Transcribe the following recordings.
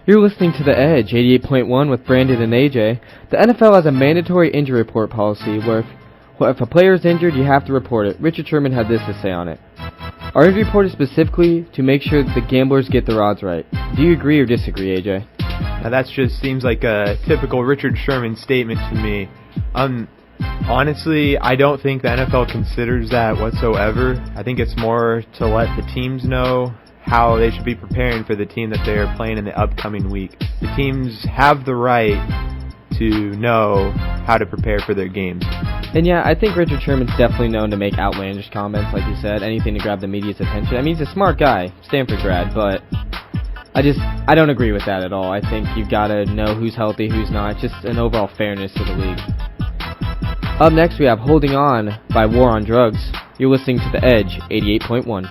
You're listening to The Edge, 88.1 with Brandon and AJ. The NFL has a mandatory injury report policy where if a player is injured, you have to report it. Richard Sherman had this to say on it. Our injury report is specifically to make sure that the gamblers get their odds right. Do you agree or disagree, AJ? Now that just seems like a typical Richard Sherman statement to me. Honestly, I don't think the NFL considers that whatsoever. I think it's more to let the teams know how they should be preparing for the team that they are playing in the upcoming week. The teams have the right to know how to prepare for their games. And yeah, I think Richard Sherman's definitely known to make outlandish comments, like you said, anything to grab the media's attention. I mean, he's a smart guy, Stanford grad, but I don't agree with that at all. I think you've got to know who's healthy, who's not, just an overall fairness to the league. Up next, we have Holding On by War on Drugs. You're listening to The Edge, 88.1.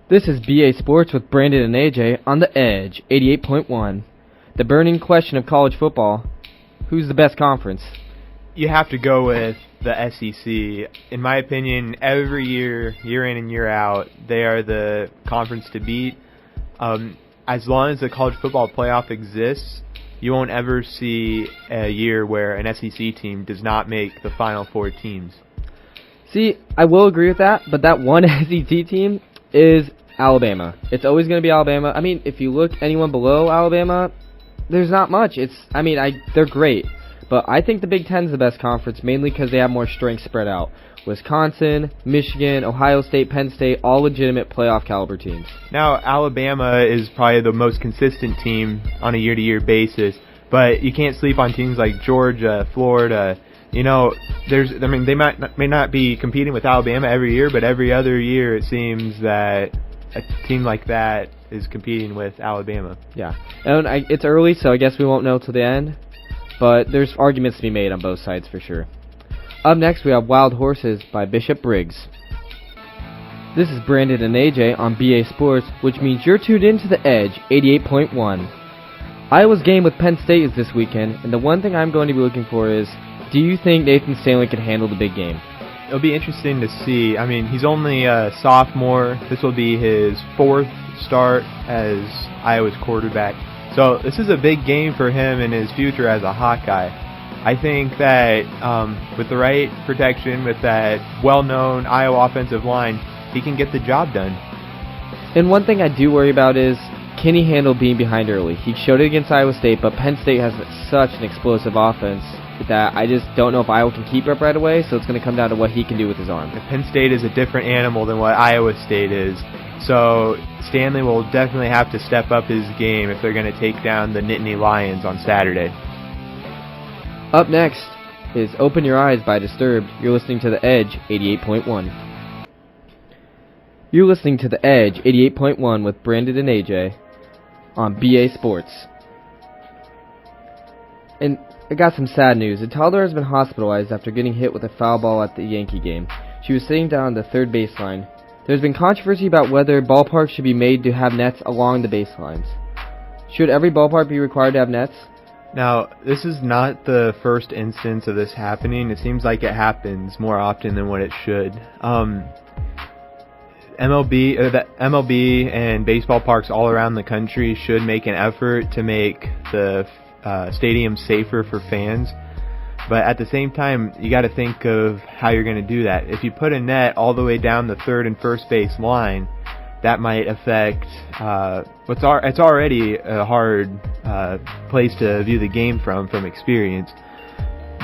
This is BA Sports with Brandon and AJ on The Edge, 88.1. The burning question of college football, who's the best conference? You have to go with the SEC. In my opinion, every year in and year out, they are the conference to beat. As long as the college football playoff exists, you won't ever see a year where an SEC team does not make the final four teams. See, I will agree with that, but that one SEC team is Alabama. It's always going to be Alabama. I mean, if you look anyone below Alabama, there's not much. They're great, but I think the Big Ten's the best conference, mainly because they have more strength spread out. Wisconsin, Michigan, Ohio State, Penn State, all legitimate playoff caliber teams. Now, Alabama is probably the most consistent team on a year-to-year basis, but you can't sleep on teams like Georgia, Florida. You know, they may not be competing with Alabama every year, but every other year it seems that a team like that is competing with Alabama. Yeah, and it's early, so I guess we won't know till the end, but there's arguments to be made on both sides for sure. Up next, we have Wild Horses by Bishop Briggs. This is Brandon and AJ on BA Sports, which means you're tuned into The Edge, 88.1. Iowa's game with Penn State is this weekend, and the one thing I'm going to be looking for is, do you think Nathan Stanley can handle the big game? It'll be interesting to see. I mean, he's only a sophomore. This will be his fourth start as Iowa's quarterback. So this is a big game for him in his future as a Hawkeye. I think that with the right protection, with that well-known Iowa offensive line, he can get the job done. And one thing I do worry about is, can he handle being behind early? He showed it against Iowa State, but Penn State has such an explosive offense that I just don't know if Iowa can keep up right away, so it's going to come down to what he can do with his arm. Penn State is a different animal than what Iowa State is, so Stanley will definitely have to step up his game if they're going to take down the Nittany Lions on Saturday. Up next is Open Your Eyes by Disturbed. You're listening to The Edge, 88.1. You're listening to The Edge, 88.1 with Brandon and AJ on BA Sports. And I got some sad news. A toddler has been hospitalized after getting hit with a foul ball at the Yankee game. She was sitting down on the third baseline. There's been controversy about whether ballparks should be made to have nets along the baselines. Should every ballpark be required to have nets? Now, this is not the first instance of this happening. It seems like it happens more often than what it should. MLB and baseball parks all around the country should make an effort to make the stadium safer for fans. But at the same time, you got to think of how you're going to do that. If you put a net all the way down the third and first base line, that might affect it's already a hard place to view the game from experience.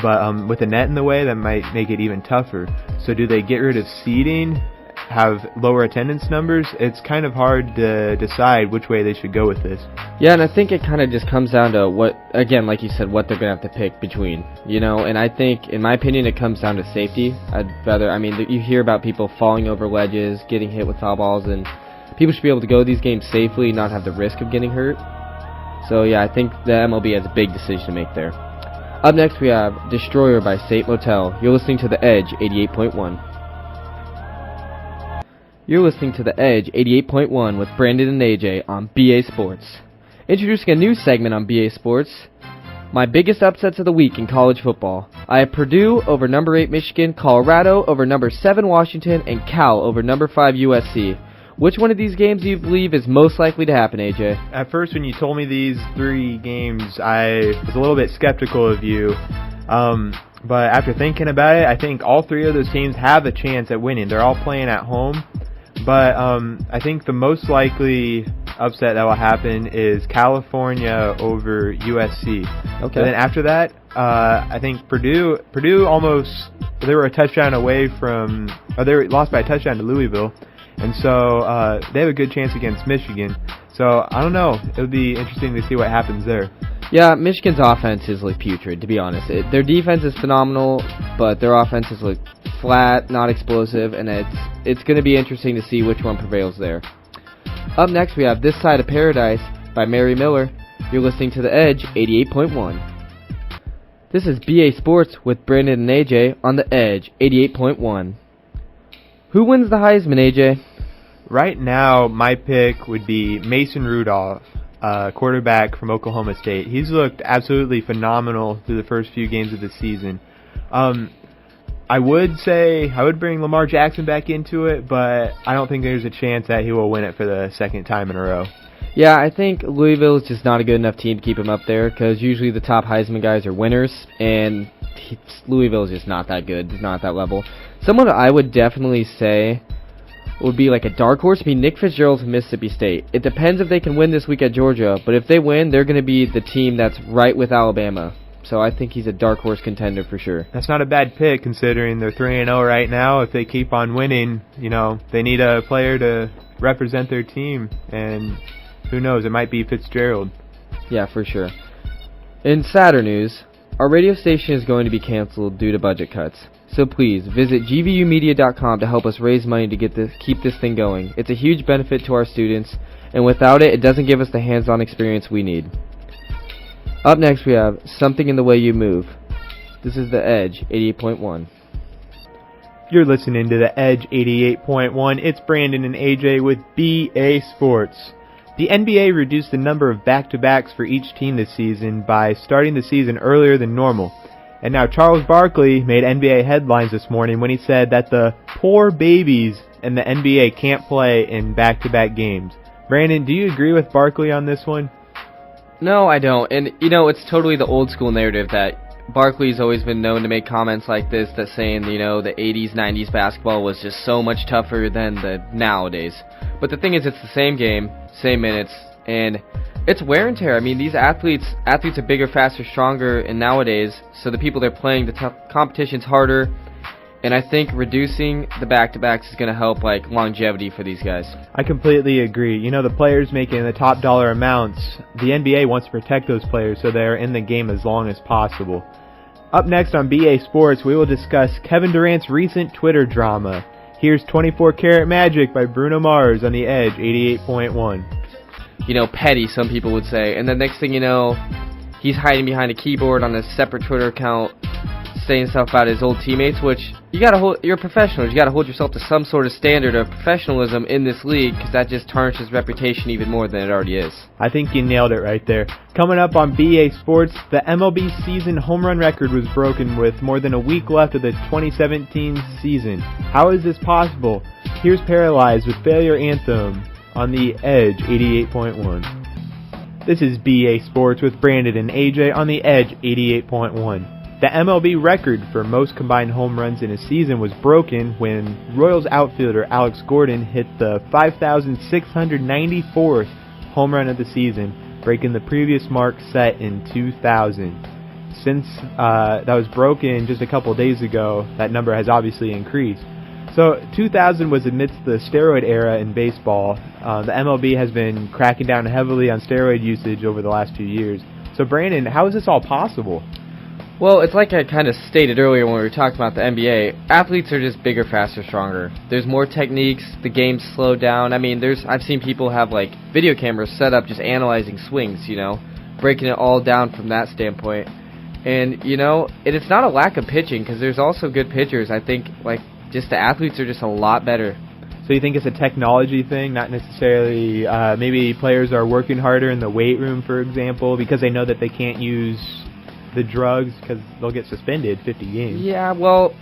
But with a net in the way, that might make it even tougher. So do they get rid of seating, have lower attendance numbers? It's kind of hard to decide which way they should go with this. Yeah, and I think it kind of just comes down to what, again, like you said, what they're going to have to pick between, you know, and I think, in my opinion, it comes down to safety. You hear about people falling over ledges, getting hit with foul balls, and people should be able to go to these games safely and not have the risk of getting hurt. So, yeah, I think the MLB has a big decision to make there. Up next, we have Destroyer by Saint Motel. You're listening to The Edge, 88.1. You're listening to The Edge, 88.1 with Brandon and AJ on BA Sports. Introducing a new segment on BA Sports, my biggest upsets of the week in college football. I have Purdue over number 8 Michigan, Colorado over number 7 Washington, and Cal over number 5 USC. Which one of these games do you believe is most likely to happen, AJ? At first, when you told me these 3 games, I was a little bit skeptical of you. But after thinking about it, I think all 3 of those teams have a chance at winning. They're all playing at home. But I think the most likely upset that will happen is California over USC. Okay. And then after that, I think Purdue almost, they were a touchdown away from, or they were lost by a touchdown to Louisville. And so they have a good chance against Michigan. So I don't know. It would be interesting to see what happens there. Yeah, Michigan's offense is like putrid, to be honest. Their defense is phenomenal, but their offense is like flat, not explosive, and it's going to be interesting to see which one prevails there. Up next, we have This Side of Paradise by Mary Miller. You're listening to The Edge 88.1. This is BA Sports with Brandon and AJ on The Edge 88.1. Who wins the Heisman, AJ? Right now, my pick would be Mason Rudolph, quarterback from Oklahoma State. He's looked absolutely phenomenal through the first few games of the season. I would say I would bring Lamar Jackson back into it, but I don't think there's a chance that he will win it for the second time in a row. Yeah, I think Louisville is just not a good enough team to keep him up there, because usually the top Heisman guys are winners, and Louisville is just not that good, not at that level. Someone I would definitely say would be like a dark horse would be Nick Fitzgerald from Mississippi State. It depends if they can win this week at Georgia, but if they win, they're going to be the team that's right with Alabama. So I think he's a dark horse contender for sure. That's not a bad pick considering they're 3-0 right now. If they keep on winning, they need a player to represent their team, and who knows, it might be Fitzgerald. Yeah, for sure. In sadder news, our radio station is going to be canceled due to budget cuts. So please, visit gvumedia.com to help us raise money to keep this thing going. It's a huge benefit to our students, and without it, it doesn't give us the hands-on experience we need. Up next, we have Something in the Way You Move. This is The Edge 88.1. You're listening to The Edge 88.1. It's Brandon and AJ with BA Sports. The NBA reduced the number of back-to-backs for each team this season by starting the season earlier than normal. And now Charles Barkley made NBA headlines this morning when he said that the poor babies in the NBA can't play in back-to-back games. Brandon, do you agree with Barkley on this one? No, I don't. And, it's totally the old school narrative that Barkley's always been known to make comments like this, that saying, the 80s, 90s basketball was just so much tougher than the nowadays. But the thing is, it's the same game, same minutes, and it's wear and tear. I mean, these athletes are bigger, faster, stronger, and nowadays, so the people they're playing, the competition's harder, and I think reducing the back-to-backs is going to help, longevity for these guys. I completely agree. The players making the top dollar amounts, the NBA wants to protect those players so they're in the game as long as possible. Up next on BA Sports, we will discuss Kevin Durant's recent Twitter drama. Here's 24 Karat Magic by Bruno Mars on The Edge 88.1. Petty, some people would say. And the next thing you know, he's hiding behind a keyboard on a separate Twitter account, saying stuff about his old teammates, which you're professionals. You gotta hold yourself to some sort of standard of professionalism in this league, because that just tarnishes reputation even more than it already is. I think you nailed it right there. Coming up on BA Sports, the MLB season home run record was broken with more than a week left of the 2017 season. How is this possible? Here's Paralyzed with Failure Anthem on The Edge 88.1. This is BA Sports with Brandon and AJ on The Edge 88.1. The MLB record for most combined home runs in a season was broken when Royals outfielder Alex Gordon hit the 5,694th home run of the season, breaking the previous mark set in 2000. Since that was broken just a couple days ago, that number has obviously increased. So 2000 was amidst the steroid era in baseball. The MLB has been cracking down heavily on steroid usage over the last few years. So Brandon, how is this all possible? Well, it's like I kind of stated earlier when we were talking about the NBA. Athletes are just bigger, faster, stronger. There's more techniques. The game's slowed down. I mean, I've seen people have video cameras set up just analyzing swings, breaking it all down from that standpoint. And it's not a lack of pitching, because there's also good pitchers. I think just the athletes are just a lot better. So you think it's a technology thing, not necessarily maybe players are working harder in the weight room, for example, because they know that they can't use the drugs because they'll get suspended 50 games. Yeah, well,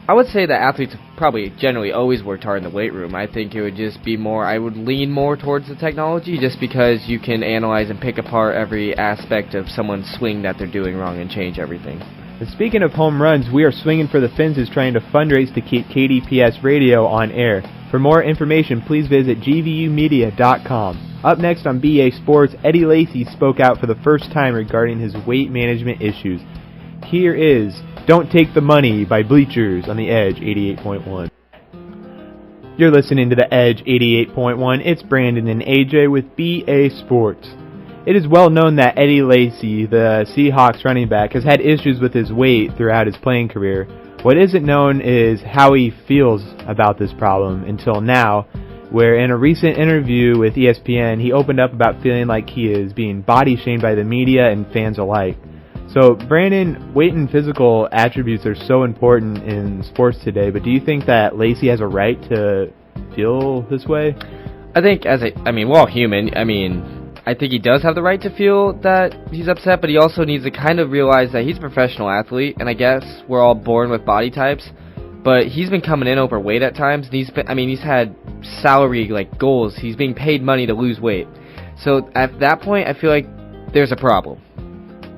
I would say that athletes probably generally always worked hard in the weight room. I think it would just be more, I would lean more towards the technology just because you can analyze and pick apart every aspect of someone's swing that they're doing wrong and change everything. And speaking of home runs, We Are Swinging for the Fences trying to fundraise to keep KDPS Radio on air. For more information, please visit gvumedia.com. Up next on BA Sports, Eddie Lacy spoke out for the first time regarding his weight management issues. Here is Don't Take the Money by Bleachers on the Edge 88.1. You're listening to the Edge 88.1. It's Brandon and AJ with BA Sports. It is well known that Eddie Lacy, the Seahawks running back, has had issues with his weight throughout his playing career. What isn't known is how he feels about this problem until now, where in a recent interview with ESPN, he opened up about feeling like he is being body shamed by the media and fans alike. So, Brandon, weight and physical attributes are so important in sports today, but do you think that Lacy has a right to feel this way? I think we're all human. I think he does have the right to feel that he's upset, but he also needs to kind of realize that he's a professional athlete, and I guess we're all born with body types, but he's been coming in overweight at times, and he's had salary, goals. He's being paid money to lose weight. So, at that point, I feel like there's a problem.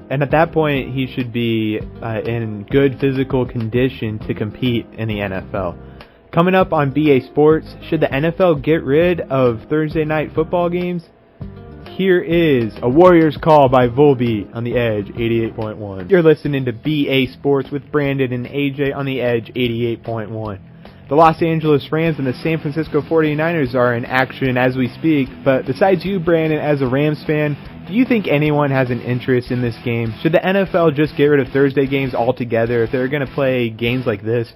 And at that point, he should be in good physical condition to compete in the NFL. Coming up on BA Sports, should the NFL get rid of Thursday night football games? Here is A Warrior's Call by Volbeat on the Edge 88.1. You're listening to BA Sports with Brandon and AJ on the Edge 88.1. The Los Angeles Rams and the San Francisco 49ers are in action as we speak, but besides you, Brandon, as a Rams fan, do you think anyone has an interest in this game? Should the NFL just get rid of Thursday games altogether if they're going to play games like this?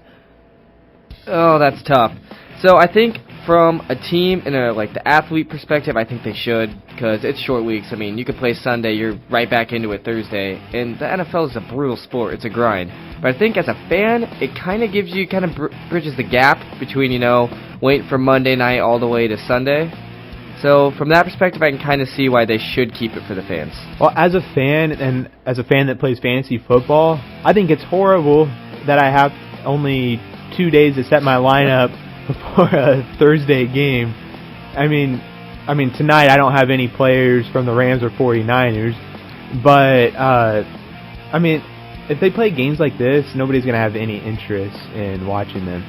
Oh, that's tough. So I think from a team and the athlete perspective, I think they should, because it's short weeks. You could play Sunday, you're right back into it Thursday, and the NFL is a brutal sport. It's a grind. But I think as a fan, it kind of gives you, bridges the gap between, waiting for Monday night all the way to Sunday. So from that perspective, I can kind of see why they should keep it for the fans. Well, as a fan, and as a fan that plays fantasy football, I think it's horrible that I have only 2 days to set my lineup before a Thursday game. Tonight I don't have any players from the Rams or 49ers, but, if they play games like this, nobody's going to have any interest in watching them.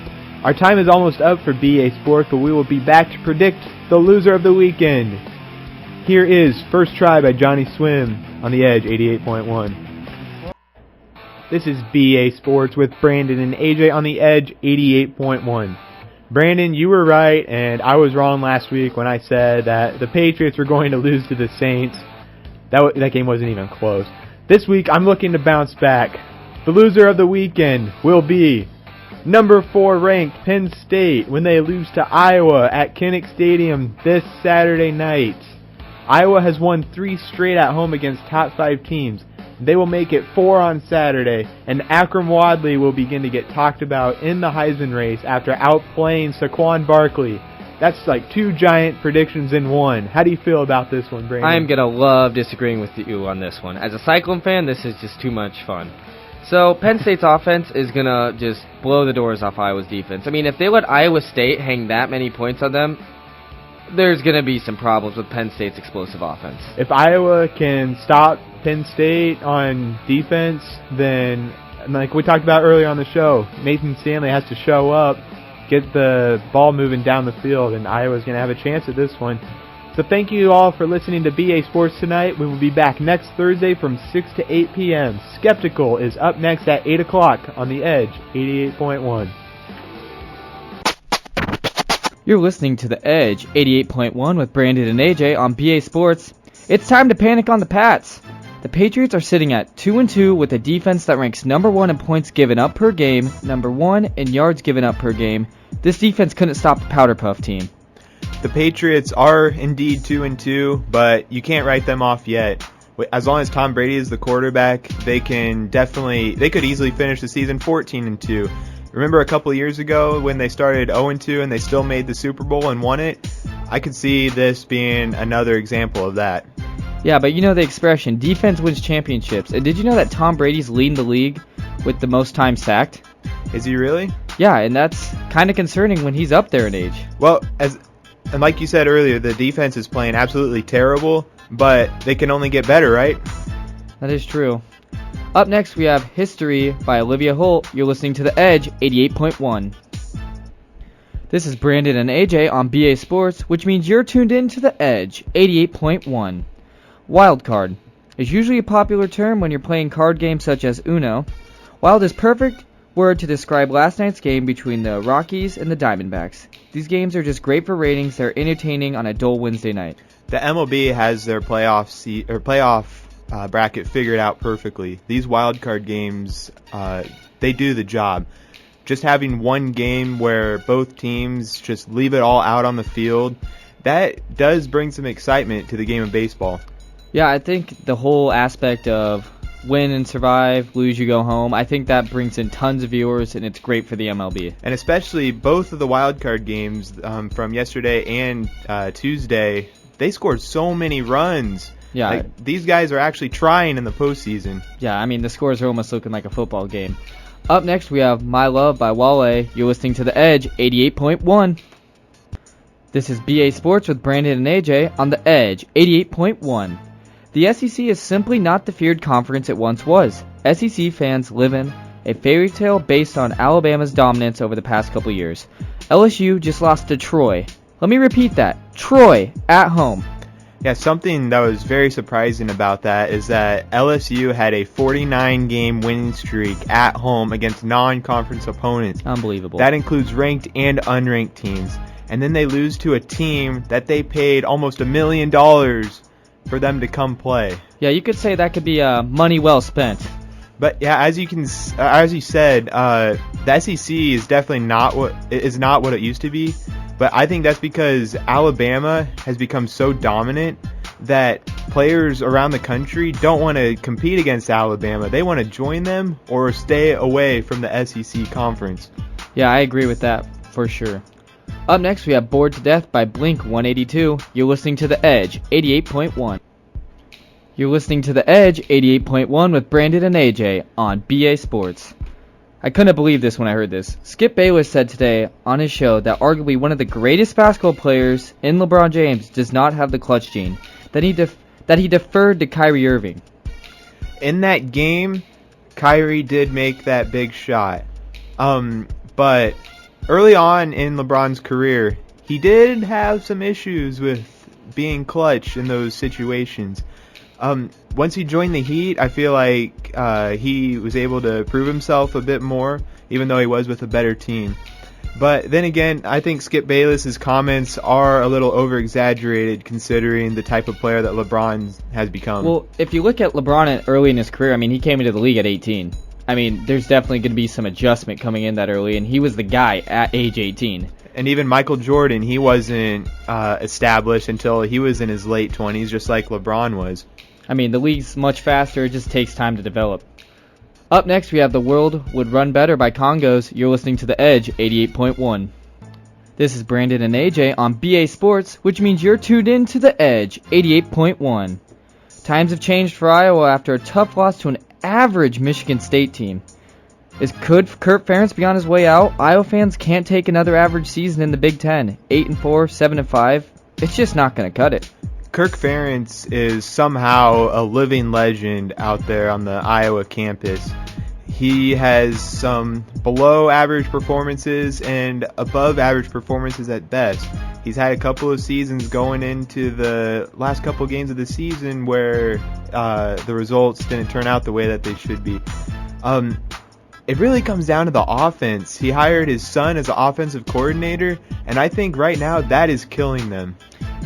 Our time is almost up for BA Sports, but we will be back to predict the loser of the weekend. Here is First Try by Johnny Swim on the Edge 88.1. This is BA Sports with Brandon and AJ on the Edge 88.1. Brandon, you were right, and I was wrong last week when I said that the Patriots were going to lose to the Saints. That game wasn't even close. This week, I'm looking to bounce back. The loser of the weekend will be number 4 ranked Penn State when they lose to Iowa at Kinnick Stadium this Saturday night. Iowa has won 3 straight at home against top 5 teams. They will make it 4 on Saturday, and Akram Wadley will begin to get talked about in the Heisman race after outplaying Saquon Barkley. That's 2 giant predictions in one. How do you feel about this one, Brandon? I'm going to love disagreeing with you on this one. As a Cyclone fan, this is just too much fun. So, Penn State's offense is going to just blow the doors off Iowa's defense. If they let Iowa State hang that many points on them, there's going to be some problems with Penn State's explosive offense. If Iowa can stop Penn State on defense, then, like we talked about earlier on the show, Nathan Stanley has to show up, get the ball moving down the field, and Iowa's going to have a chance at this one. So thank you all for listening to BA Sports tonight. We will be back next Thursday from 6 to 8 p.m. Skeptical is up next at 8 o'clock on the Edge 88.1. You're listening to The Edge 88.1 with Brandon and AJ on BA Sports. It's time to panic on the Pats. The Patriots are sitting at 2-2 with a defense that ranks number 1 in points given up per game, number 1 in yards given up per game. This defense couldn't stop the Powder Puff team. The Patriots are indeed 2-2, but you can't write them off yet. As long as Tom Brady is the quarterback, they could easily finish the season 14-2. Remember a couple years ago when they started 0-2 and they still made the Super Bowl and won it? I could see this being another example of that. Yeah, but you know the expression, defense wins championships. And did you know that Tom Brady's leading the league with the most time sacked? Is he really? Yeah, and that's kind of concerning when he's up there in age. Well, and like you said earlier, the defense is playing absolutely terrible, but they can only get better, right? That is true. Up next, we have History by Olivia Holt. You're listening to The Edge 88.1. This is Brandon and AJ on BA Sports, which means you're tuned in to The Edge 88.1. Wildcard is usually a popular term when you're playing card games such as Uno. Wild is perfect word to describe last night's game between the Rockies and the Diamondbacks. These games are just great for ratings. They're entertaining on a dull Wednesday night. The MLB has their playoff bracket figured out perfectly. These wild card games, they do the job. Just having one game where both teams just leave it all out on the field, that does bring some excitement to the game of baseball. Yeah, I think the whole aspect of win and survive, lose you go home, I think that brings in tons of viewers, and it's great for the MLB. And especially both of the wild card games from yesterday and Tuesday, they scored so many runs. Yeah, like, these guys are actually trying in the postseason. Yeah, I mean, the scores are almost looking like a football game. Up next, we have My Love by Wale. You're listening to The Edge 88.1. This is BA Sports with Brandon and AJ on The Edge 88.1. The SEC is simply not the feared conference it once was. SEC fans live in a fairy tale based on Alabama's dominance over the past couple years. LSU just lost to Troy. Let me repeat that. Troy at home. Yeah, something that was very surprising about that is that LSU had a 49-game winning streak at home against non-conference opponents. Unbelievable. That includes ranked and unranked teams. And then they lose to a team that they paid almost $1 million for them to come play. Yeah, you could say that could be money well spent. But yeah, as you said, the SEC is definitely not what it used to be. But I think that's because Alabama has become so dominant that players around the country don't want to compete against Alabama. They want to join them or stay away from the SEC conference. Yeah, I agree with that for sure. Up next, we have Bored to Death by Blink-182. You're listening to The Edge 88.1. You're listening to The Edge 88.1 with Brandon and AJ on BA Sports. I couldn't believe this when I heard this. Skip Bayless said today on his show that arguably one of the greatest basketball players in LeBron James does not have the clutch gene, that he deferred to Kyrie Irving. In that game, Kyrie did make that big shot. But early on in LeBron's career, he did have some issues with being clutch in those situations. Once he joined the Heat, I feel like he was able to prove himself a bit more, even though he was with a better team. But then again, I think Skip Bayless's comments are a little over-exaggerated considering the type of player that LeBron has become. Well, if you look at LeBron early in his career, I mean, he came into the league at 18. I mean, there's definitely going to be some adjustment coming in that early, and he was the guy at age 18. And even Michael Jordan, he wasn't established until he was in his late 20s, just like LeBron was. I mean, the league's much faster. It just takes time to develop. Up next, we have The World Would Run Better by Congos. You're listening to The Edge 88.1. This is Brandon and AJ on BA Sports, which means you're tuned in to The Edge 88.1. Times have changed for Iowa after a tough loss to an average Michigan State team. Could Kurt Ferentz be on his way out? Iowa fans can't take another average season in the Big Ten. 8-4, 7-5. It's just not going to cut it. Kirk Ferentz is somehow a living legend out there on the Iowa campus. He has some below average performances and above average performances at best. He's had a couple of seasons going into the last couple games of the season where the results didn't turn out the way that they should be. It really comes down to the offense. He hired his son as an offensive coordinator, and I think right now that is killing them.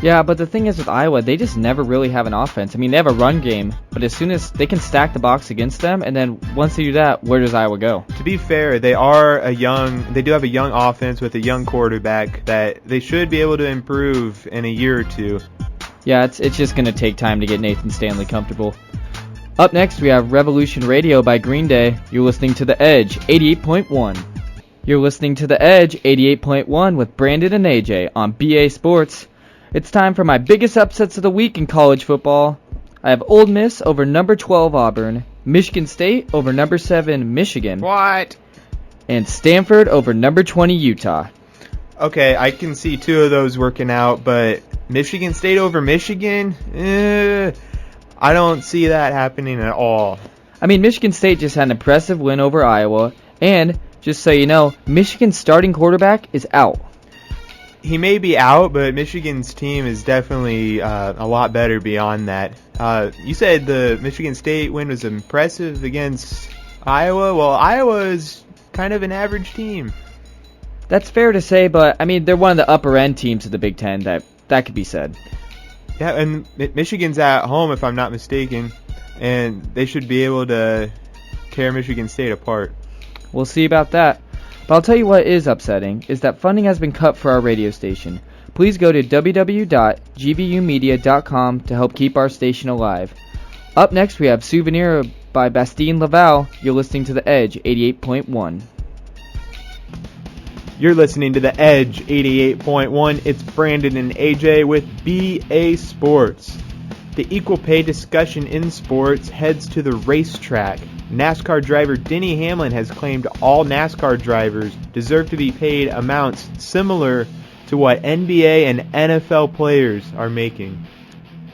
Yeah, but the thing is with Iowa, they just never really have an offense. I mean, they have a run game, but as soon as they can stack the box against them, and then once they do that, where does Iowa go? To be fair, they do have a young offense with a young quarterback that they should be able to improve in a year or two. Yeah, it's just going to take time to get Nathan Stanley comfortable. Up next, we have Revolution Radio by Green Day. You're listening to The Edge 88.1. You're listening to The Edge 88.1 with Brandon and AJ on BA Sports. It's time for my biggest upsets of the week in college football. I have Ole Miss over number 12 Auburn, Michigan State over number 7 Michigan. What? and Stanford over number 20 Utah. Okay, I can see two of those working out, but Michigan State over Michigan? I don't see that happening at all. I mean, Michigan State just had an impressive win over Iowa, and just so you know, Michigan's starting quarterback is out. He may be out, but Michigan's team is definitely a lot better beyond that. You said the Michigan State win was impressive against Iowa. Well, Iowa is kind of an average team. That's fair to say, but I mean, they're one of the upper end teams of the Big Ten. That could be said. Yeah, and Michigan's at home, if I'm not mistaken, and they should be able to tear Michigan State apart. We'll see about that. But I'll tell you what is upsetting, is that funding has been cut for our radio station. Please go to www.gvumedia.com to help keep our station alive. Up next, we have Souvenir by Bastien Laval. You're listening to The Edge 88.1. You're listening to The Edge 88.1. It's Brandon and AJ with BA Sports. The equal pay discussion in sports heads to the racetrack. NASCAR driver Denny Hamlin has claimed all NASCAR drivers deserve to be paid amounts similar to what NBA and NFL players are making.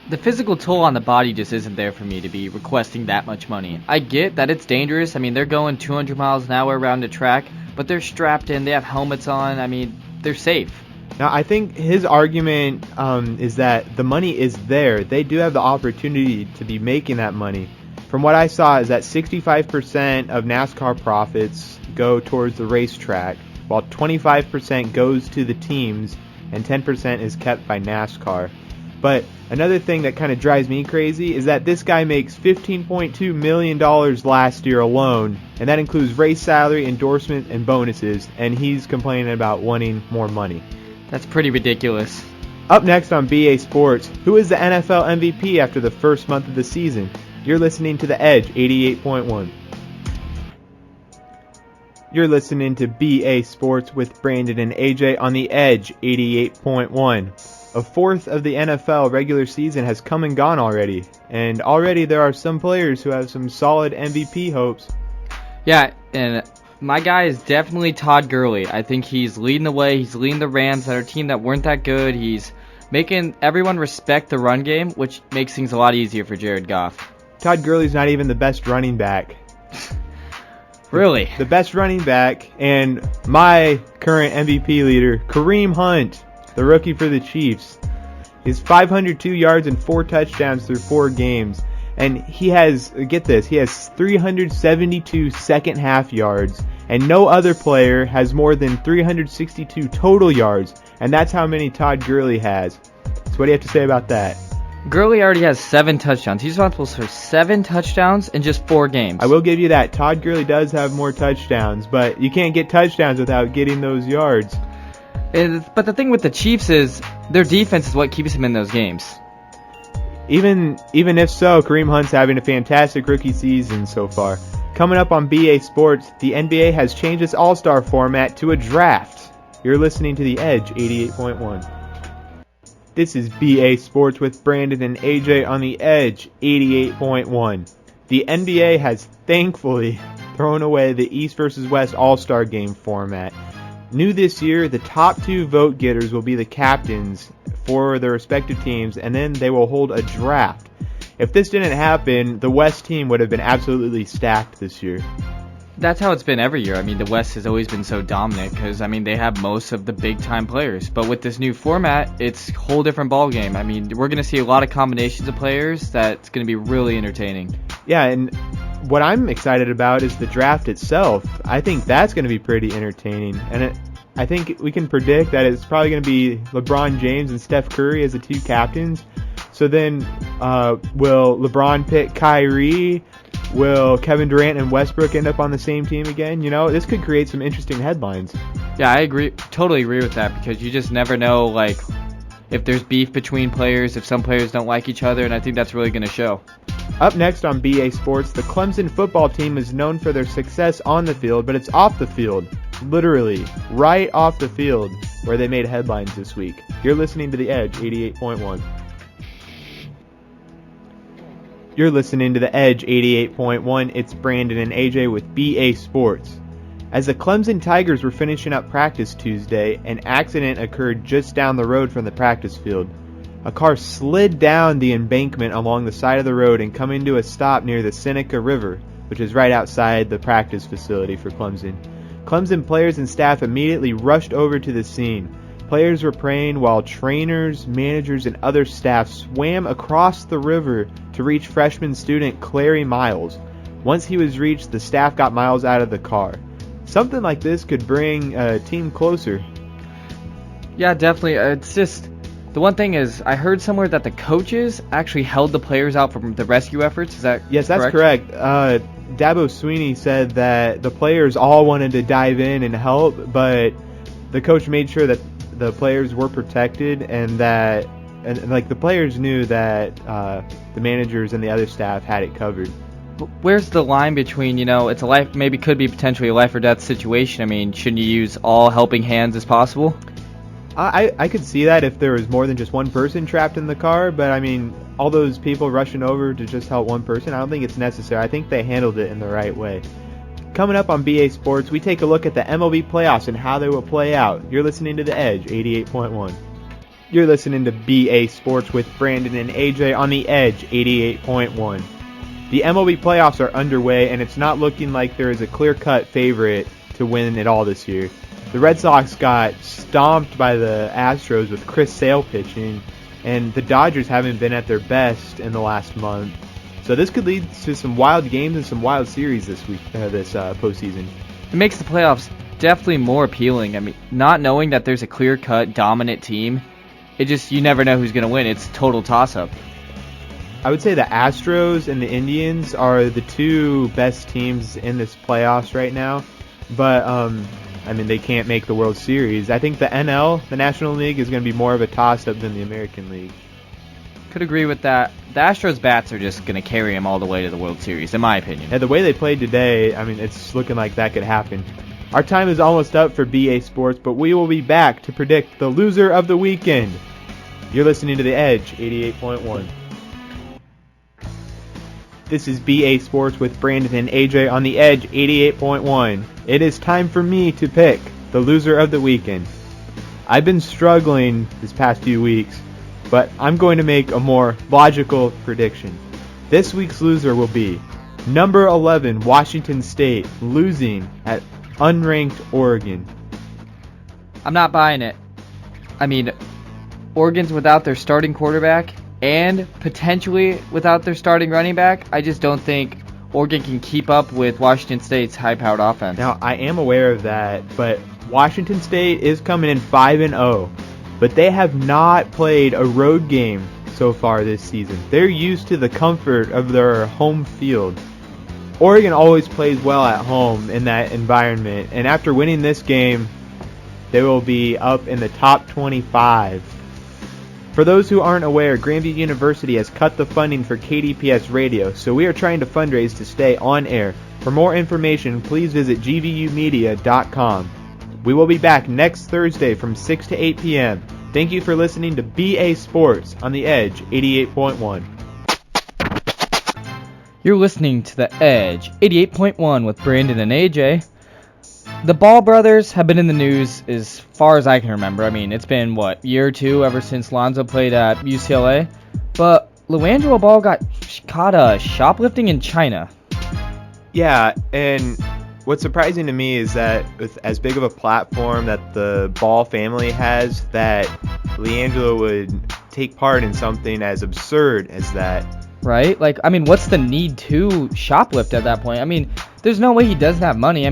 The physical toll on the body just isn't there for me to be requesting that much money. I get that it's dangerous. I mean, they're going 200 miles an hour around the track, but they're strapped in, they have helmets on. I mean, they're safe. Now, I think his argument is that the money is there. They do have the opportunity to be making that money. From what I saw is that 65% of NASCAR profits go towards the racetrack, while 25% goes to the teams and 10% is kept by NASCAR. But another thing that kind of drives me crazy is that this guy makes $15.2 million last year alone, and that includes race salary, endorsement, and bonuses, and he's complaining about wanting more money. That's pretty ridiculous. Up next on BA Sports, who is the NFL MVP after the first month of the season? You're listening to The Edge 88.1. You're listening to BA Sports with Brandon and AJ on The Edge 88.1. A fourth of the NFL regular season has come and gone already, and already there are some players who have some solid MVP hopes. Yeah, and my guy is definitely Todd Gurley. I think he's leading the way. He's leading the Rams, that are a team that weren't that good. He's making everyone respect the run game, which makes things a lot easier for Jared Goff. Todd Gurley's not even the best running back. Really? The best running back, and my current MVP leader, Kareem Hunt, the rookie for the Chiefs. He's 502 yards and 4 touchdowns through 4 games. And he has, get this, he has 372 second half yards. And no other player has more than 362 total yards. And that's how many Todd Gurley has. So what do you have to say about that? Gurley already has 7 touchdowns. He's responsible for 7 touchdowns in just 4 games. I will give you that. Todd Gurley does have more touchdowns, but you can't get touchdowns without getting those yards. But the thing with the Chiefs is their defense is what keeps them in those games. Even if so, Kareem Hunt's having a fantastic rookie season so far. Coming up on BA Sports, the NBA has changed its All-Star format to a draft. You're listening to The Edge 88.1. This is BA Sports with Brandon and AJ on The Edge 88.1. The NBA has thankfully thrown away the East versus West All-Star Game format. New this year, the top 2 vote getters will be the captains for their respective teams, and then they will hold a draft. If this didn't happen, the West team would have been absolutely stacked this year. That's how it's been every year. I mean, the West has always been so dominant because, I mean, they have most of the big-time players. But with this new format, it's a whole different ballgame. I mean, we're going to see a lot of combinations of players that's going to be really entertaining. Yeah, and what I'm excited about is the draft itself. I think that's going to be pretty entertaining. And I think we can predict that it's probably going to be LeBron James and Steph Curry as the 2 captains. So then will LeBron pick Kyrie? Will Kevin Durant and Westbrook end up on the same team again? You know, this could create some interesting headlines. Yeah, I totally agree with that, because you just never know, like, if there's beef between players, if some players don't like each other, and I think that's really going to show. Up next on BA Sports, the Clemson football team is known for their success on the field, but it's off the field. Literally, right off the field, where they made headlines this week. You're listening to The Edge 88.1. You're listening to The Edge 88.1. It's Brandon and AJ with BA Sports. As the Clemson Tigers were finishing up practice Tuesday, an accident occurred just down the road from the practice field. A car slid down the embankment along the side of the road and coming to a stop near the Seneca River, which is right outside the practice facility for Clemson. Clemson players and staff immediately rushed over to the scene. Players were praying while trainers, managers, and other staff swam across the river to reach freshman student Clary Miles. Once he was reached, the staff got Miles out of the car. Something like this could bring a team closer. Yeah, definitely. It's just, the one thing is, I heard somewhere that the coaches actually held the players out from the rescue efforts. Is that Yes, that's correct. Dabo Sweeney said that the players all wanted to dive in and help, but the coach made sure that the players were protected and that the players knew that the managers and the other staff had it covered. Where's the line between, it's a life, maybe could be potentially a life or death situation? I mean, shouldn't you use all helping hands as possible? I could see that if there was more than just one person trapped in the car, but I mean, all those people rushing over to just help one person, I don't think it's necessary. I think they handled it in the right way. Coming up on BA Sports, we take a look at the MLB playoffs and how they will play out. You're listening to The Edge, 88.1. You're listening to BA Sports with Brandon and AJ on The Edge, 88.1. The MLB playoffs are underway, and it's not looking like there is a clear-cut favorite to win it all this year. The Red Sox got stomped by the Astros with Chris Sale pitching, and the Dodgers haven't been at their best in the last month. So this could lead to some wild games and some wild series this postseason. It makes the playoffs definitely more appealing. I mean, not knowing that there's a clear-cut dominant team, you never know who's going to win. It's total toss-up. I would say the Astros and the Indians are the two best teams in this playoffs right now, but they can't make the World Series. I think the NL, the National League, is going to be more of a toss-up than the American League. Could agree with that. The Astros bats are just going to carry them all the way to the World Series, in my opinion. And the way they played today, it's looking like that could happen. Our time is almost up for BA Sports, but we will be back to predict the loser of the weekend. You're listening to The Edge, 88.1. This is BA Sports with Brandon and AJ on The Edge, 88.1. It is time for me to pick the loser of the weekend. I've been struggling this past few weeks, but I'm going to make a more logical prediction. This week's loser will be number 11 Washington State losing at unranked Oregon. I'm not buying it. I mean, Oregon's without their starting quarterback and potentially without their starting running back. I just don't think Oregon can keep up with Washington State's high-powered offense. Now, I am aware of that, but Washington State is coming in 5-0, but they have not played a road game so far this season. They're used to the comfort of their home field. Oregon always plays well at home in that environment, and after winning this game, they will be up in the top 25. For those who aren't aware, Grandview University has cut the funding for KDPS Radio, so we are trying to fundraise to stay on air. For more information, please visit gvumedia.com. We will be back next Thursday from 6 to 8 p.m. Thank you for listening to BA Sports on The Edge 88.1. You're listening to The Edge 88.1 with Brandon and AJ. The Ball brothers have been in the news as far as I can remember. I mean, it's been, a year or two ever since Lonzo played at UCLA. But LeAngelo Ball got caught shoplifting in China. Yeah, and what's surprising to me is that with as big of a platform that the Ball family has, that LeAngelo would take part in something as absurd as that. Right? What's the need to shoplift at that point? There's no way he doesn't have money.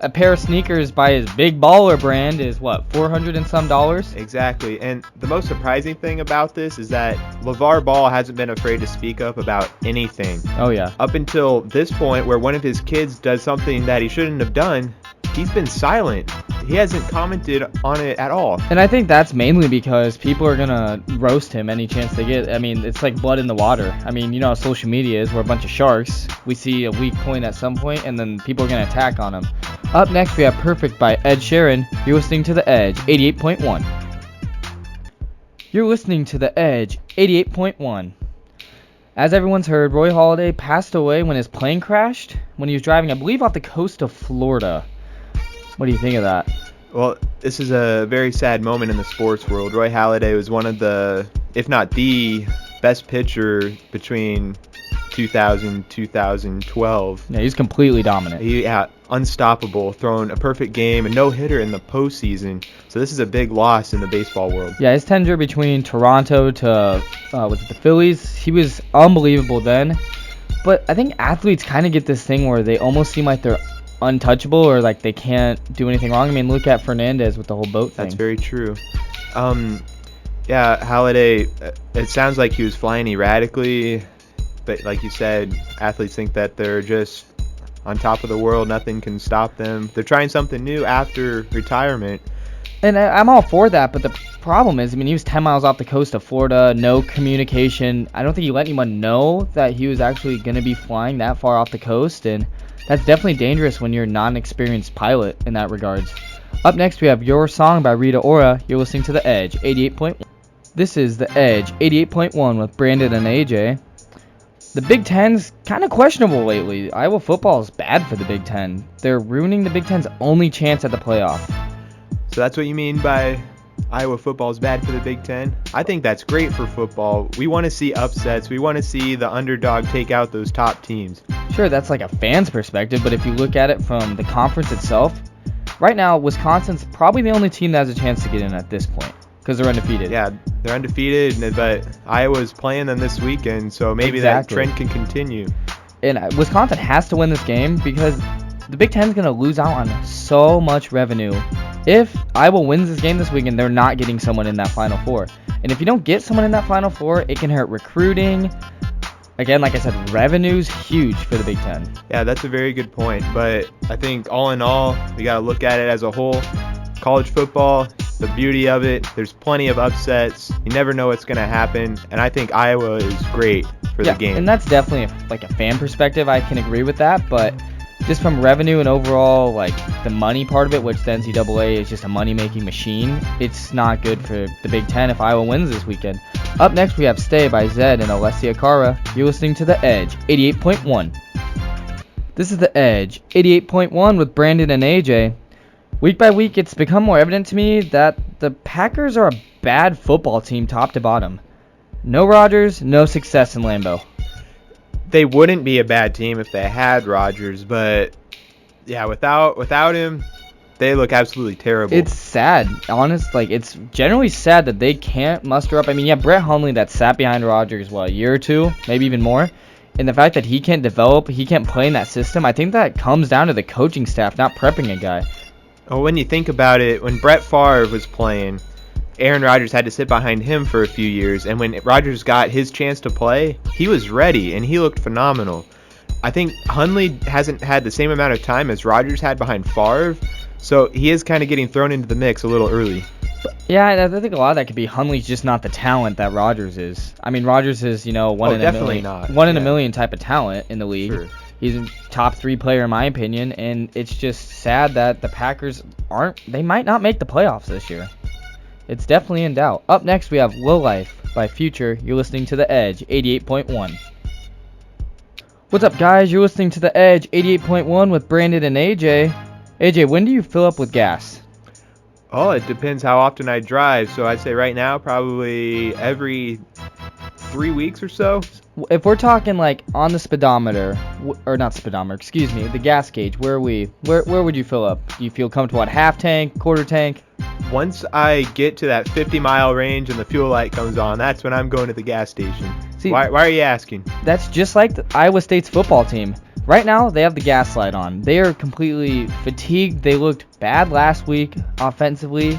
A pair of sneakers by his Big Baller brand is $400 and some dollars? Exactly. And the most surprising thing about this is that LeVar Ball hasn't been afraid to speak up about anything. Oh, yeah. Up until this point, where one of his kids does something that he shouldn't have done, he's been silent. He hasn't commented on it at all. And I think that's mainly because people are going to roast him any chance they get. It's like blood in the water. You know how social media is. We're a bunch of sharks. We see a weak point at some point, and then people are going to attack on him. Up next, we have Perfect by Ed Sheeran. You're listening to The Edge 88.1. You're listening to The Edge 88.1. As everyone's heard, Roy Halladay passed away when his plane crashed when he was driving, I believe, off the coast of Florida. What do you think of that? Well, this is a very sad moment in the sports world. Roy Halladay was one of the, if not the, best pitcher between 2000 2012. Yeah, he's completely dominant. Unstoppable, throwing a perfect game, a no-hitter in the postseason. So this is a big loss in the baseball world. Yeah, his tenure between Toronto to the Phillies, he was unbelievable then. But I think athletes kind of get this thing where they almost seem like they're untouchable or like they can't do anything wrong. I mean, look at Fernandez with the whole boat thing. That's very true. Yeah, Halladay, it sounds like he was flying erratically, but like you said, athletes think that they're just on top of the world, nothing can stop them. They're trying something new after retirement. And I'm all for that, but the problem is, I mean, he was 10 miles off the coast of Florida, no communication. I don't think he let anyone know that he was actually going to be flying that far off the coast, and that's definitely dangerous when you're not an experienced pilot in that regards. Up next, we have Your Song by Rita Ora. You're listening to The Edge, 88.1. This is The Edge, 88.1 with Brandon and AJ. The Big Ten's kind of questionable lately. Iowa football is bad for the Big Ten. They're ruining the Big Ten's only chance at the playoff. So that's what you mean by Iowa football is bad for the Big Ten? I think that's great for football. We want to see upsets. We want to see the underdog take out those top teams. Sure, that's like a fan's perspective, but if you look at it from the conference itself, right now, Wisconsin's probably the only team that has a chance to get in at this point because they're undefeated. Yeah, they're undefeated, but Iowa's playing them this weekend, so maybe that trend can continue. And Wisconsin has to win this game because the Big Ten's going to lose out on so much revenue. If Iowa wins this game this weekend, they're not getting someone in that Final Four. And if you don't get someone in that Final Four, it can hurt recruiting. Again, like I said, revenue's huge for the Big Ten. Yeah, that's a very good point. But I think all in all, we got to look at it as a whole. College football, the beauty of it, there's plenty of upsets. You never know what's going to happen. And I think Iowa is great for the game. And that's definitely like a fan perspective. I can agree with that. But just from revenue and overall, like the money part of it, which the NCAA is just a money-making machine, it's not good for the Big Ten if Iowa wins this weekend. Up next, we have Stay by Zed and Alessia Cara. You're listening to The Edge, 88.1. This is The Edge, 88.1 with Brandon and AJ. Week by week, it's become more evident to me that the Packers are a bad football team top to bottom. No Rodgers, no success in Lambeau. They wouldn't be a bad team if they had Rodgers, but yeah, without him, they look absolutely terrible. It's sad, honest. Like, it's generally sad that they can't muster up. I mean, yeah, Brett Hundley that sat behind Rodgers, a year or two, maybe even more. And the fact that he can't develop, he can't play in that system, I think that comes down to the coaching staff not prepping a guy. Well, when you think about it, when Brett Favre was playing, Aaron Rodgers had to sit behind him for a few years, and when Rodgers got his chance to play, he was ready, and he looked phenomenal. I think Hundley hasn't had the same amount of time as Rodgers had behind Favre, so he is kind of getting thrown into the mix a little early. Yeah, I think a lot of that could be Hundley's just not the talent that Rodgers is. I mean, Rodgers is, one in a million type of talent in the league. Sure. He's a top 3 player in my opinion, and it's just sad that the Packers they might not make the playoffs this year. It's definitely in doubt. Up next, we have Low Life by Future. You're listening to The Edge, 88.1. What's up, guys? You're listening to The Edge, 88.1 with Brandon and AJ. AJ, when do you fill up with gas? Oh, it depends how often I drive. So I'd say right now, probably every 3 weeks or so. If we're talking like on the speedometer, or not speedometer, excuse me, the gas gauge, where would you fill up? Do you feel comfortable at half tank, quarter tank? Once I get to that 50-mile range and the fuel light comes on, that's when I'm going to the gas station. See, why are you asking? That's just like the Iowa State's football team. Right now, they have the gas light on. They are completely fatigued. They looked bad last week offensively.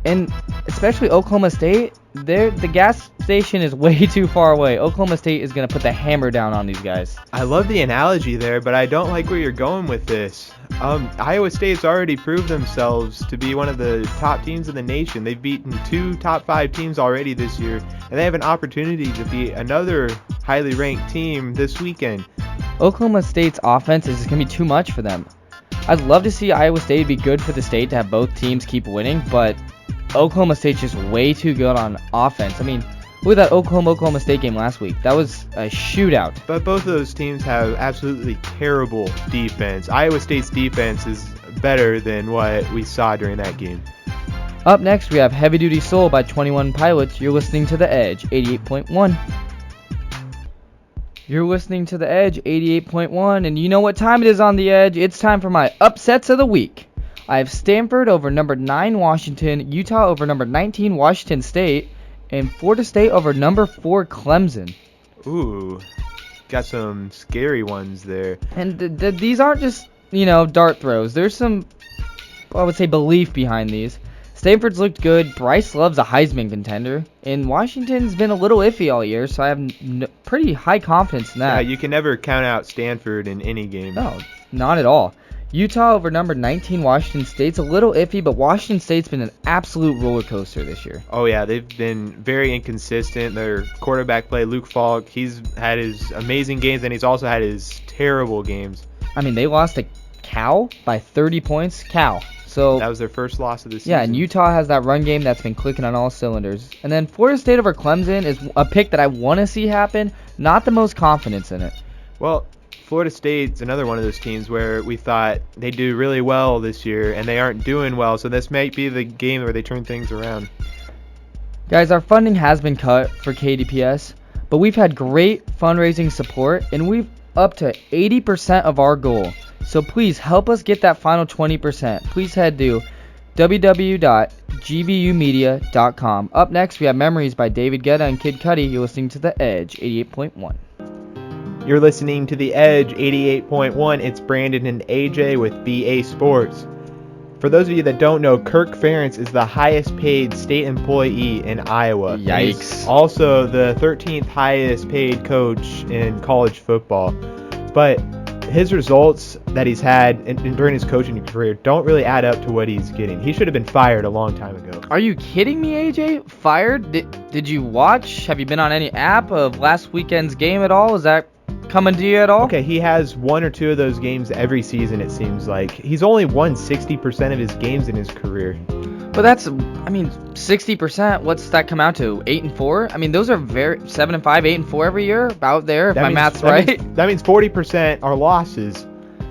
And especially Oklahoma State, the gas station is way too far away. Oklahoma State is going to put the hammer down on these guys. I love the analogy there, but I don't like where you're going with this. Iowa State's already proved themselves to be one of the top teams in the nation. They've beaten 2 top 5 teams already this year, and they have an opportunity to beat another highly ranked team this weekend. Oklahoma State's offense is going to be too much for them. I'd love to see Iowa State be good for the state to have both teams keep winning, but Oklahoma State's just way too good on offense. I mean, look at that Oklahoma State game last week. That was a shootout. But both of those teams have absolutely terrible defense. Iowa State's defense is better than what we saw during that game. Up next, we have Heavy Duty Soul by 21 Pilots. You're listening to The Edge, 88.1. You're listening to The Edge, 88.1, and you know what time it is on The Edge. It's time for my upsets of the week. I have Stanford over number 9 Washington, Utah over number 19 Washington State, and Florida State over number 4 Clemson. Ooh, got some scary ones there. And these aren't just, dart throws. There's some, I would say, belief behind these. Stanford's looked good. Bryce Love's a Heisman contender. And Washington's been a little iffy all year, so I have pretty high confidence in that. Yeah, you can never count out Stanford in any game. No, not at all. Utah over number 19 Washington State's a little iffy, but Washington State's been an absolute roller coaster this year. Oh, yeah, they've been very inconsistent. Their quarterback play, Luke Falk, he's had his amazing games, and he's also had his terrible games. I mean, they lost to Cal by 30 points. Cal. So that was their first loss of the season. Yeah, and Utah has that run game that's been clicking on all cylinders. And then Florida State over Clemson is a pick that I want to see happen. Not the most confidence in it. Well, Florida State's another one of those teams where we thought they'd do really well this year, and they aren't doing well, so this might be the game where they turn things around. Guys, our funding has been cut for KDPS, but we've had great fundraising support, and we've up to 80% of our goal. So please help us get that final 20%. Please head to www.gvumedia.com. Up next, we have Memories by David Guetta and Kid Cudi. You're listening to The Edge, 88.1. You're listening to The Edge, 88.1. It's Brandon and AJ with BA Sports. For those of you that don't know, Kirk Ferentz is the highest paid state employee in Iowa. Yikes. He's also the 13th highest paid coach in college football. But his results that he's had during his coaching career don't really add up to what he's getting. He should have been fired a long time ago. Are you kidding me, AJ? Fired? Did you watch? Have you been on any app of last weekend's game at all? Is that coming to you at all? Okay, he has one or two of those games every season, it seems like. He's only won 60% of his games in his career. But that's, 60%, what's that come out to? 8-4? I mean, those are 7-5, 8-4 every year, about there, if my math's right. That means 40% are losses.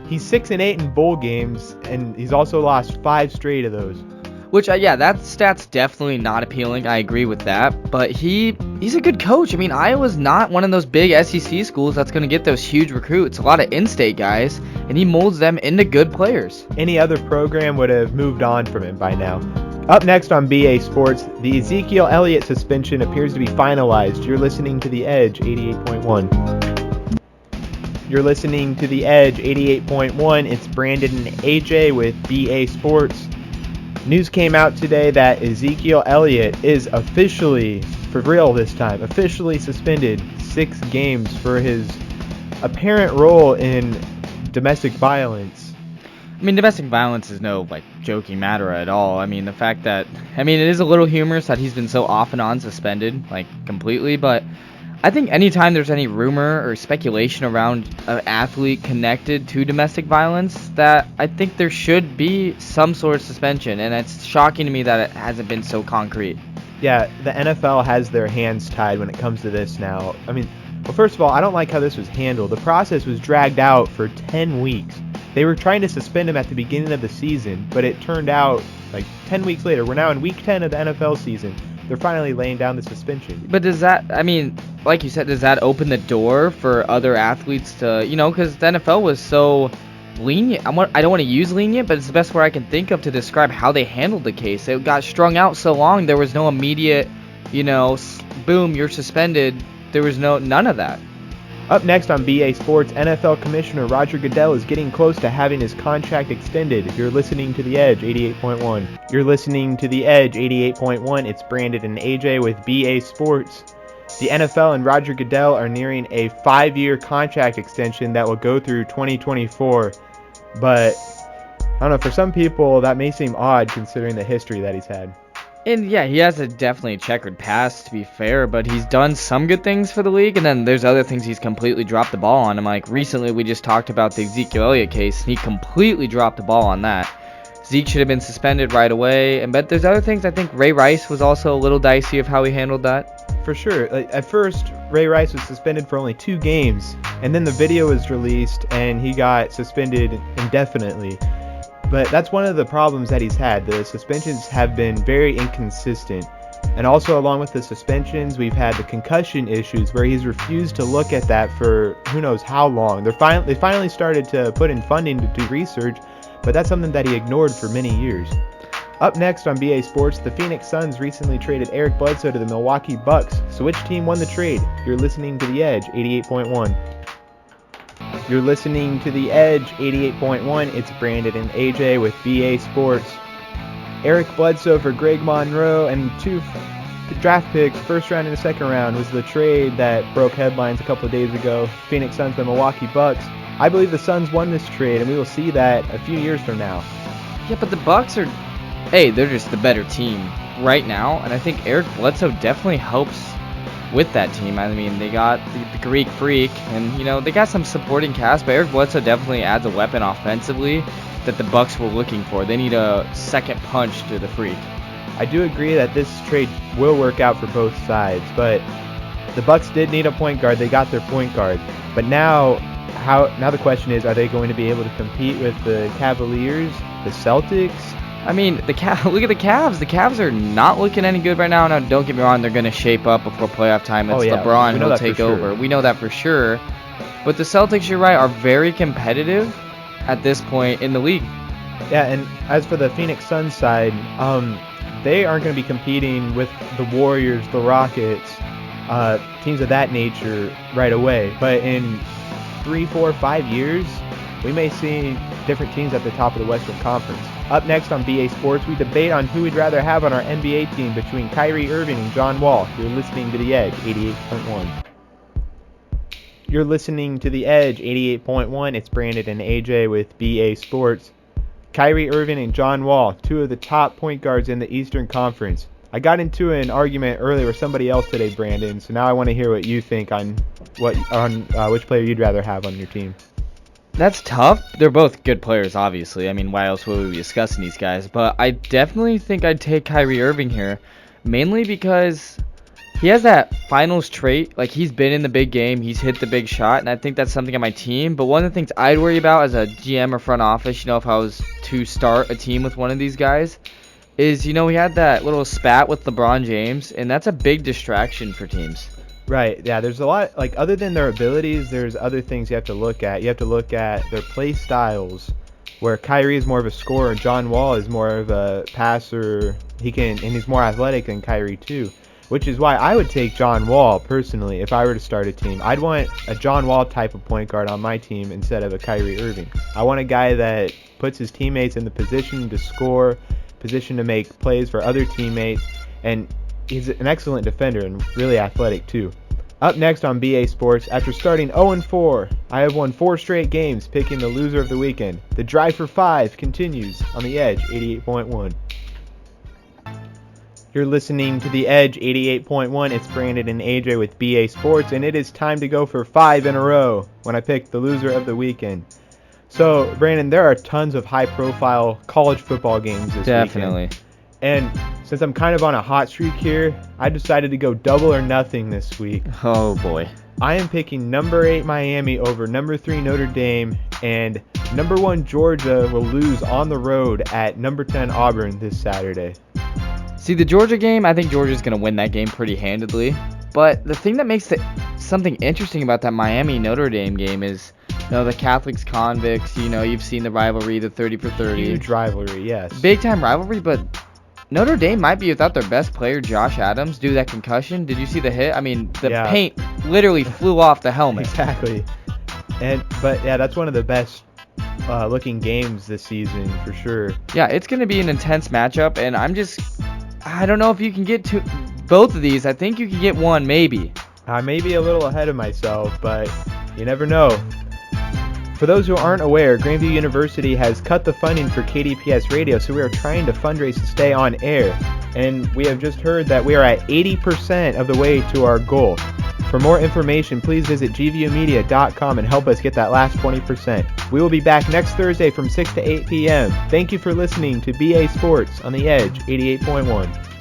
He's 6-8 in bowl games, and he's also lost 5 straight of those. Which, that stat's definitely not appealing. I agree with that. But he's a good coach. I mean, Iowa's not one of those big SEC schools that's going to get those huge recruits. A lot of in-state guys, and he molds them into good players. Any other program would have moved on from him by now. Up next on BA Sports, the Ezekiel Elliott suspension appears to be finalized. You're listening to The Edge, 88.1. You're listening to The Edge, 88.1. It's Brandon and AJ with BA Sports. News came out today that Ezekiel Elliott is officially, for real this time, officially suspended 6 games for his apparent role in domestic violence. I mean, domestic violence is no, joking matter at all. I mean, the fact that, it is a little humorous that he's been so off and on suspended, completely, but I think anytime there's any rumor or speculation around an athlete connected to domestic violence, that I think there should be some sort of suspension, and it's shocking to me that it hasn't been so concrete. Yeah, the NFL has their hands tied when it comes to this now. Well, first of all, I don't like how this was handled. The process was dragged out for 10 weeks. They were trying to suspend him at the beginning of the season, but it turned out 10 weeks later. We're now in week 10 of the NFL season. They're finally laying down the suspension. But does that, like you said, does that open the door for other athletes to, because the NFL was so lenient. I don't want to use lenient, but it's the best word I can think of to describe how they handled the case. It got strung out so long, there was no immediate, boom, you're suspended. There was none of that. Up next on BA Sports, NFL Commissioner Roger Goodell is getting close to having his contract extended. You're listening to The Edge, 88.1. You're listening to The Edge, 88.1. It's Brandon and AJ with BA Sports. The NFL and Roger Goodell are nearing a 5-year contract extension that will go through 2024. But, I don't know, for some people that may seem odd considering the history that he's had. And yeah, he has a definitely checkered past, to be fair, but he's done some good things for the league, and then there's other things he's completely dropped the ball on. Recently we just talked about the Ezekiel Elliott case, and he completely dropped the ball on that. Zeke should have been suspended right away, but there's other things. I think Ray Rice was also a little dicey of how he handled that. For sure. At first, Ray Rice was suspended for only 2 games, and then the video was released, and he got suspended indefinitely. But that's one of the problems that he's had. The suspensions have been very inconsistent. And also along with the suspensions, we've had the concussion issues where he's refused to look at that for who knows how long. They finally started to put in funding to do research, but that's something that he ignored for many years. Up next on BA Sports, the Phoenix Suns recently traded Eric Bledsoe to the Milwaukee Bucks. So which team won the trade? You're listening to The Edge 88.1. You're listening to The Edge 88.1. It's Brandon and AJ with BA Sports. Eric Bledsoe for Greg Monroe and 2 draft picks, first round and the second round, was the trade that broke headlines a couple of days ago. Phoenix Suns, the Milwaukee Bucks. I believe the Suns won this trade, and we will see that a few years from now. Yeah, but the Bucks are, they're just the better team right now, and I think Eric Bledsoe definitely helps with that team. I mean, they got the Greek Freak, and they got some supporting cast, but Eric Bledsoe definitely adds a weapon offensively that the Bucks were looking for. They need a second punch to the Freak. I do agree that this trade will work out for both sides, but the Bucks did need a point guard. They got their point guard, but now the question is, are they going to be able to compete with the Cavaliers, the Celtics? I mean, look at the Cavs. The Cavs are not looking any good right now. Now, don't get me wrong, they're going to shape up before playoff time. It's LeBron who'll take over. We know that for sure. But the Celtics, you're right, are very competitive at this point in the league. Yeah, and as for the Phoenix Suns side, they aren't going to be competing with the Warriors, the Rockets, teams of that nature right away. But in 3, 4, 5 years, we may see different teams at the top of the Western Conference. Up next on BA Sports, we debate on who we'd rather have on our NBA team between Kyrie Irving and John Wall. You're listening to The Edge 88.1. You're listening to The Edge 88.1. It's Brandon and AJ with BA Sports. Kyrie Irving and John Wall, 2 of the top point guards in the Eastern Conference. I got into an argument earlier with somebody else today, Brandon, so now I want to hear what you think on which player you'd rather have on your team. That's tough. They're both good players, obviously. I mean, why else would we be discussing these guys? But I definitely think I'd take Kyrie Irving here, mainly because he has that finals trait. Like, he's been in the big game, he's hit the big shot, and I think that's something on my team. But one of the things I'd worry about as a GM or front office, if I was to start a team with one of these guys, is, he had that little spat with LeBron James, and that's a big distraction for teams. Right, yeah, there's a lot, other than their abilities, there's other things you have to look at. You have to look at their play styles, where Kyrie is more of a scorer and John Wall is more of a passer. And he's more athletic than Kyrie too, which is why I would take John Wall personally if I were to start a team. I'd want a John Wall type of point guard on my team instead of a Kyrie Irving. I want a guy that puts his teammates in the position to score, position to make plays for other teammates, and he's an excellent defender and really athletic too. Up next on BA Sports, after starting 0-4, I have won 4 straight games, picking the loser of the weekend. The drive for 5 continues on The Edge 88.1. You're listening to The Edge 88.1. It's Brandon and AJ with BA Sports, and it is time to go for 5 in a row when I pick the loser of the weekend. So, Brandon, there are tons of high-profile college football games this weekend. And since I'm kind of on a hot streak here, I decided to go double or nothing this week. Oh, boy. I am picking number 8 Miami over number 3 Notre Dame, and number 1 Georgia will lose on the road at number 10 Auburn this Saturday. See, the Georgia game, I think Georgia's going to win that game pretty handedly. But the thing that makes something interesting about that Miami-Notre Dame game is, the Catholics, convicts, you've seen the rivalry, the 30 for 30. Huge rivalry, yes. Big-time rivalry, but Notre Dame might be without their best player, Josh Adams, due to that concussion. Did you see the hit? I mean, the paint literally flew off the helmet. Exactly. But that's one of the best looking games this season for sure. Yeah, it's going to be an intense matchup, and I don't know if you can get to both of these. I think you can get one, maybe. I may be a little ahead of myself, but you never know. For those who aren't aware, Grandview University has cut the funding for KDPS Radio, so we are trying to fundraise to stay on air. And we have just heard that we are at 80% of the way to our goal. For more information, please visit gvumedia.com and help us get that last 20%. We will be back next Thursday from 6 to 8 p.m. Thank you for listening to BA Sports on The Edge 88.1.